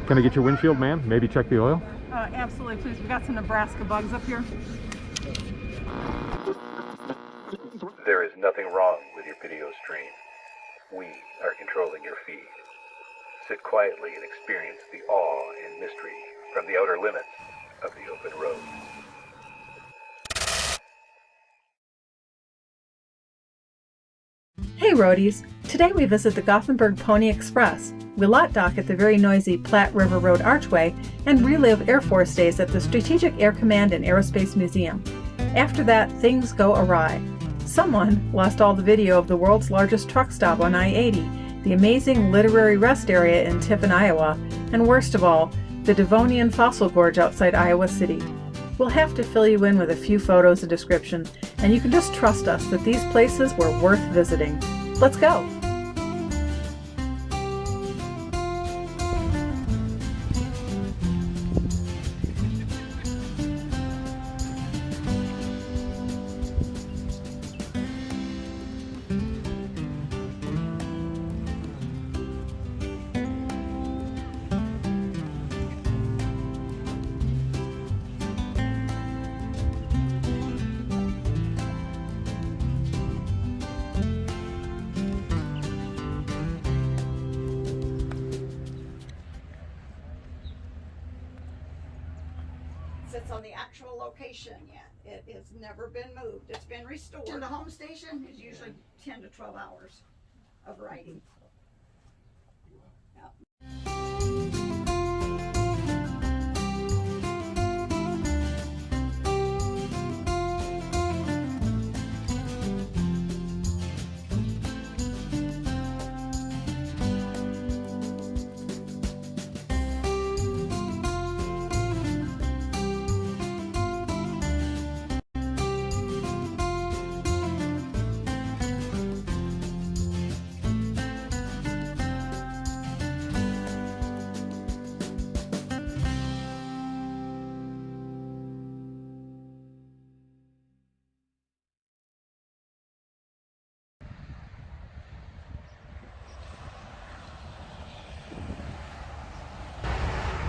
Can I get your windshield, ma'am? Maybe check the oil? Absolutely, please. We've got some Nebraska bugs up here. There is nothing wrong with your video stream. We are controlling your feed. Sit quietly and experience the awe and mystery from the outer limits of the open road. Hey roadies! Today we visit the Gothenburg Pony Express. We lot dock at the very noisy Platte River Road Archway and relive Air Force days at the Strategic Air Command and Aerospace Museum. After that, things go awry. Someone lost all the video of the world's largest truck stop on I-80, the amazing literary rest area in Tiffin, Iowa, and worst of all, the Devonian Fossil Gorge outside Iowa City. We'll have to fill you in with a few photos and description, and you can just trust us that these places were worth visiting. Let's go! Sits on the actual location yet. It has never been moved. It's been restored. And the home station is usually 10 to 12 hours of riding.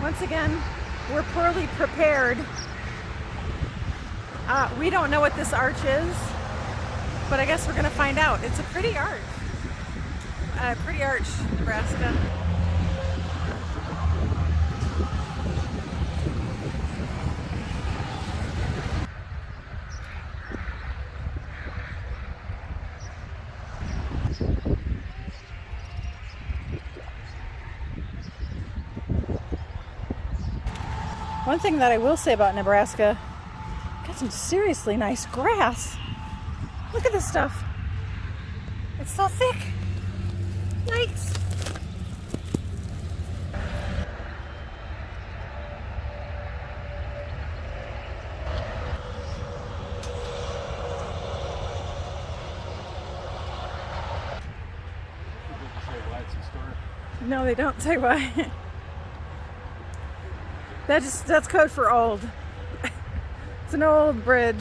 Once again, we're poorly prepared. We don't know what this arch is, but I guess we're gonna find out. It's a pretty arch. Pretty arch, Nebraska. One thing that I will say about Nebraska, got some seriously nice grass. Look at this stuff. It's so thick. Nice. No, they don't say why. That's code for old. It's an old bridge.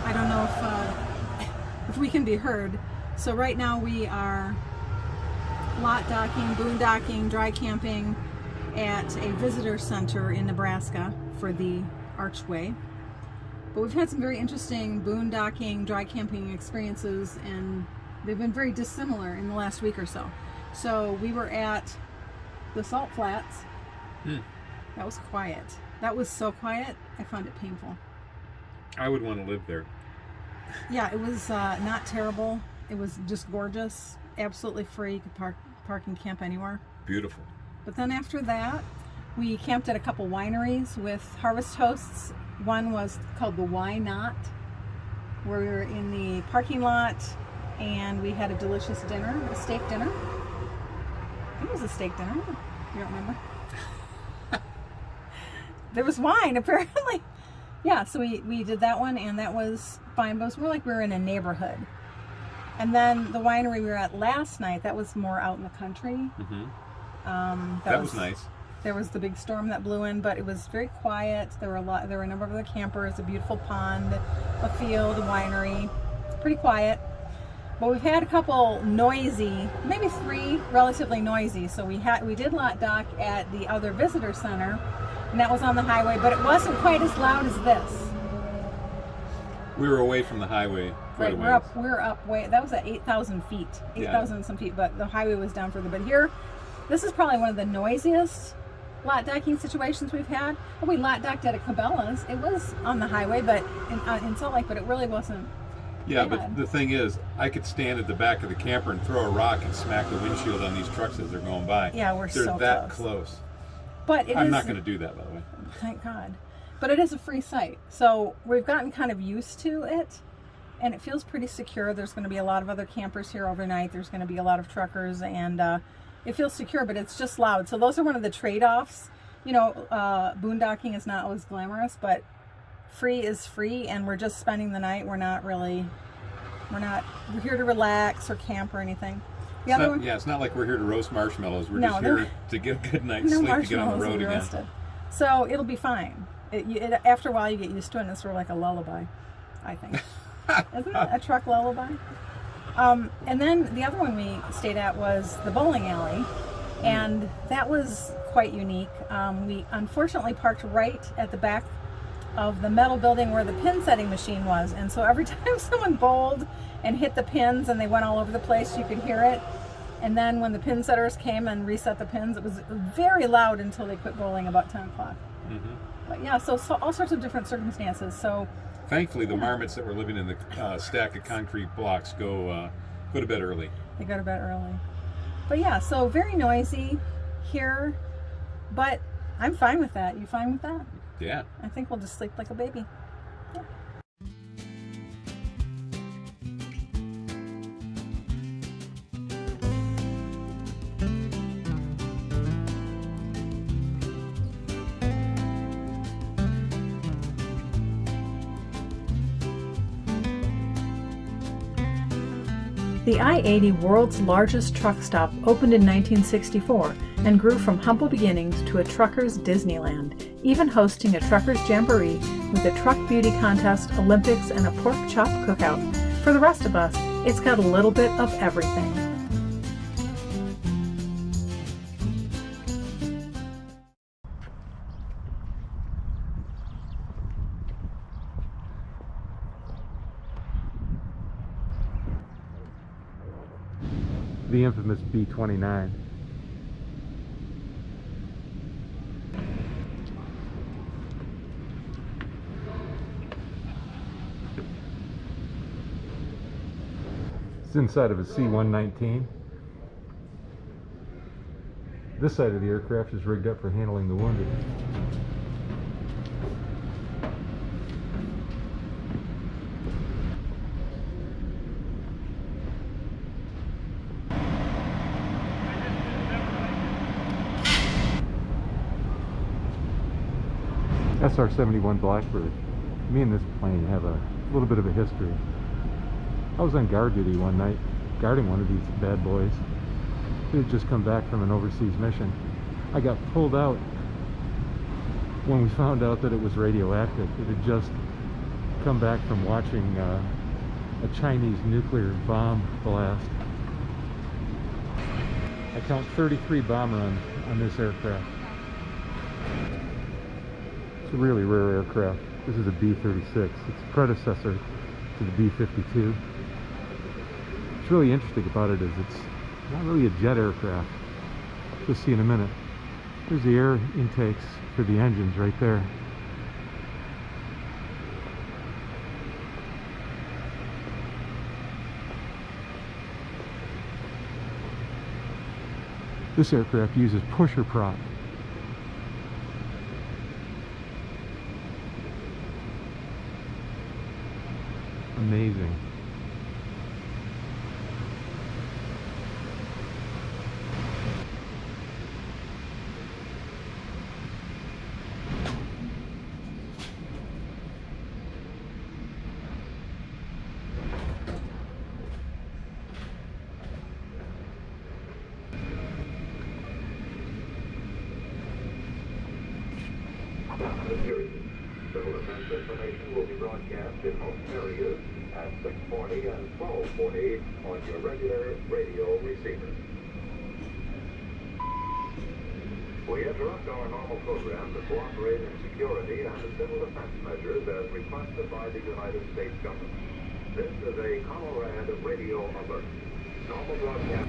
I don't know if we can be heard. So right now we are lot docking, boondocking, dry camping at a visitor center in Nebraska for the Archway. But we've had some very interesting boondocking, dry camping experiences, and they've been very dissimilar in the last week or so. So we were at the Salt Flats. That was quiet. That was so quiet, I found it painful. I would want to live there. Yeah, it was not terrible. It was just gorgeous, absolutely free. You could park and camp anywhere. Beautiful. But then after that, we camped at a couple wineries with harvest hosts. One was called the Why Not, where we were in the parking lot and we had a delicious dinner, a steak dinner. I think it was a steak dinner. You don't remember? There was wine, apparently. yeah, so we did that one, and that was fine, but it was more like we were in a neighborhood. And then the winery we were at last night, that was more out in the country. That was nice. There was the big storm that blew in, but it was very quiet. There were a number of other campers, a beautiful pond, a field, a winery. Pretty quiet. But we've had a couple noisy, maybe 3 relatively noisy. So we did lot dock at the other visitor center, and that was on the highway, but it wasn't quite as loud as this. We were away from the highway quite a ways. We're up way, that was at 8,000 feet, 8,000 some feet, but the highway was down further. But here, this is probably one of the noisiest lot docking situations we've had. We lot docked at a Cabela's. It was on the highway, but in Salt Lake, but it really wasn't. Yeah, bad. but the thing is, I could stand at the back of the camper and throw a rock and smack the windshield on these trucks as they're going by. Yeah, they're so that close. But I'm not going to do that, by the way. Thank God. But it is a free site, so we've gotten kind of used to it, and it feels pretty secure. There's going to be a lot of other campers here overnight. There's going to be a lot of truckers, and it feels secure, but it's just loud. So those are one of the trade-offs. You know, boondocking is not always glamorous, but free is free, and we're just spending the night. We're here to relax or camp or anything. It's not like we're here to roast marshmallows. We're just here to get a good night's sleep to get on the road again. Roasted. So it'll be fine. After a while, you get used to it, and it's sort of like a lullaby, I think. Isn't it a truck lullaby? And then the other one we stayed at was the bowling alley, and that was quite unique. We unfortunately parked right at the back of the metal building where the pin setting machine was, and so every time someone bowled and hit the pins and they went all over the place, you could hear it. And then when the pin setters came and reset the pins, it was very loud until they quit bowling about 10 o'clock. But yeah, so all sorts of different circumstances. So thankfully, the marmots that were living in the stack of concrete blocks go to bed early. They go to bed early. But yeah, so very noisy here, but I'm fine with that. You fine with that? Yeah. I think we'll just sleep like a baby. Yeah. The I-80 world's largest truck stop opened in 1964 and grew from humble beginnings to a trucker's Disneyland, even hosting a trucker's jamboree with a truck beauty contest, Olympics, and a pork chop cookout. For the rest of us, it's got a little bit of everything. The infamous B-29. It's inside of a C-119. This side of the aircraft is rigged up for handling the wounded. SR-71 Blackbird. Me and this plane have a little bit of a history. I was on guard duty one night, guarding one of these bad boys. He had just come back from an overseas mission. I got pulled out when we found out that it was radioactive. It had just come back from watching a Chinese nuclear bomb blast. I count 33 bomb runs on this aircraft. It's a really rare aircraft. This is a B-36. It's a predecessor to the B-52. What's really interesting about it is it's not really a jet aircraft. You'll see in a minute. There's the air intakes for the engines right there. This aircraft uses pusher prop. Amazing. information will be broadcast in most areas at 6:40 and 12:40 on your regular radio receiver. We interrupt our normal program to cooperate in security and civil defense measures as requested by the United States government. This is a Colorado radio alert. Normal broadcast.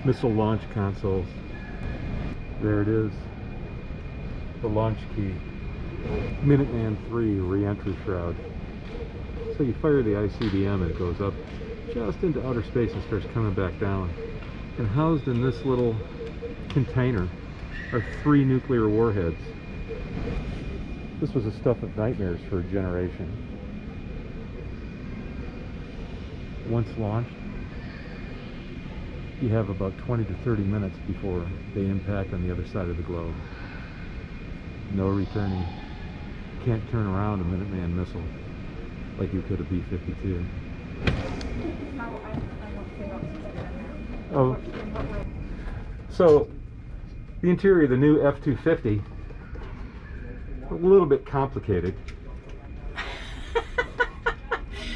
Missile launch consoles. There it is. The launch key. Minuteman III re-entry shroud. So you fire the ICBM and it goes up just into outer space and starts coming back down. And housed in this little container are 3 nuclear warheads. This was the stuff of nightmares for a generation. Once launched, you have about 20 to 30 minutes before they impact on the other side of the globe. No returning. Can't turn around a Minuteman missile like you could a B-52. Oh, so the interior of the new F-250, a little bit complicated.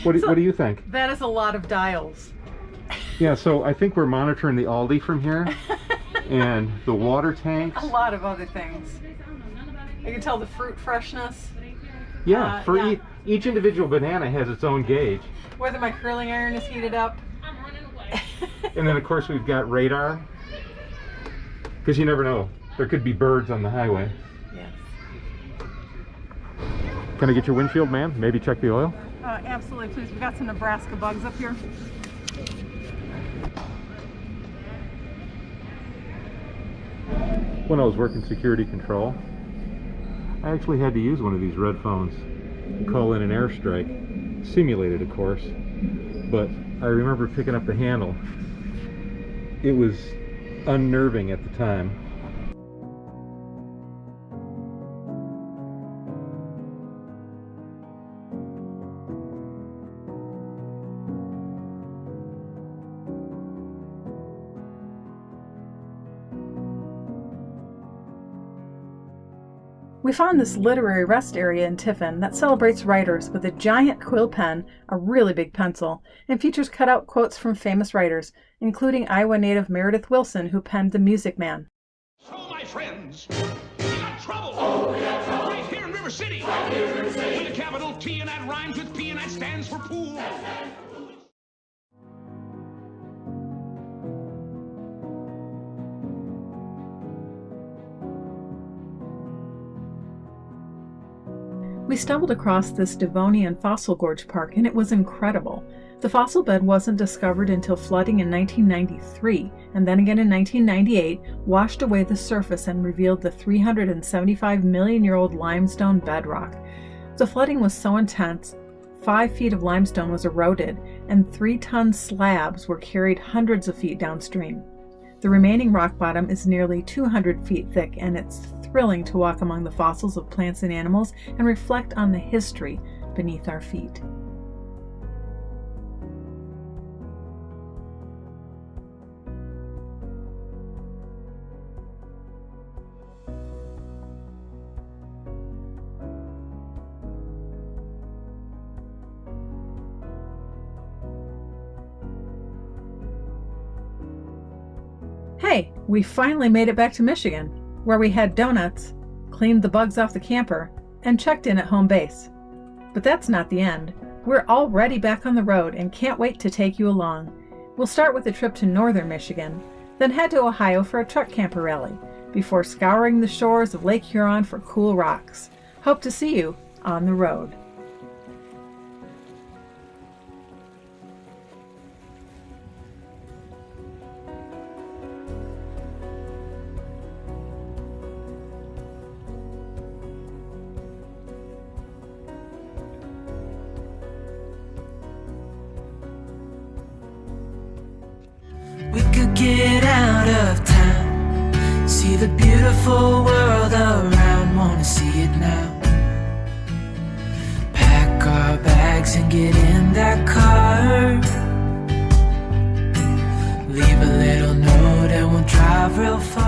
What do you think? That is a lot of dials. Yeah, so I think we're monitoring the Aldi from here and the water tanks. A lot of other things. I can tell the fruit freshness. Yeah, for yeah. Each individual banana has its own gauge. Whether my curling iron is heated up. And then of course we've got radar, because you never know, there could be birds on the highway. Yes. Can I get your windshield, ma'am? Maybe check the oil? Absolutely, please. We've got some Nebraska bugs up here. When I was working security control, I actually had to use one of these red phones to call in an airstrike. Simulated, of course, but I remember picking up the handle. It was unnerving at the time. We found this literary rest area in Tiffin that celebrates writers with a giant quill pen, a really big pencil, and features cutout quotes from famous writers, including Iowa native Meredith Willson, who penned The Music Man. So, my friends, we got trouble. Oh, yeah, trouble. Right here in River City. Right here in River City. With a capital T and that rhymes with P and that stands for pool. We stumbled across this Devonian Fossil Gorge park, and it was incredible. The fossil bed wasn't discovered until flooding in 1993, and then again in 1998 washed away the surface and revealed the 375-million-year-old limestone bedrock. The flooding was so intense, 5 feet of limestone was eroded, and 3-ton slabs were carried hundreds of feet downstream. The remaining rock bottom is nearly 200 feet thick, and it's thrilling to walk among the fossils of plants and animals and reflect on the history beneath our feet. Hey, we finally made it back to Michigan, where we had donuts, cleaned the bugs off the camper, and checked in at home base. But that's not the end. We're already back on the road and can't wait to take you along. We'll start with a trip to northern Michigan, then head to Ohio for a truck camper rally, before scouring the shores of Lake Huron for cool rocks. Hope to see you on the road. Get out of town, see the beautiful world around, wanna see it now. Pack our bags and get in that car, leave a little real fun.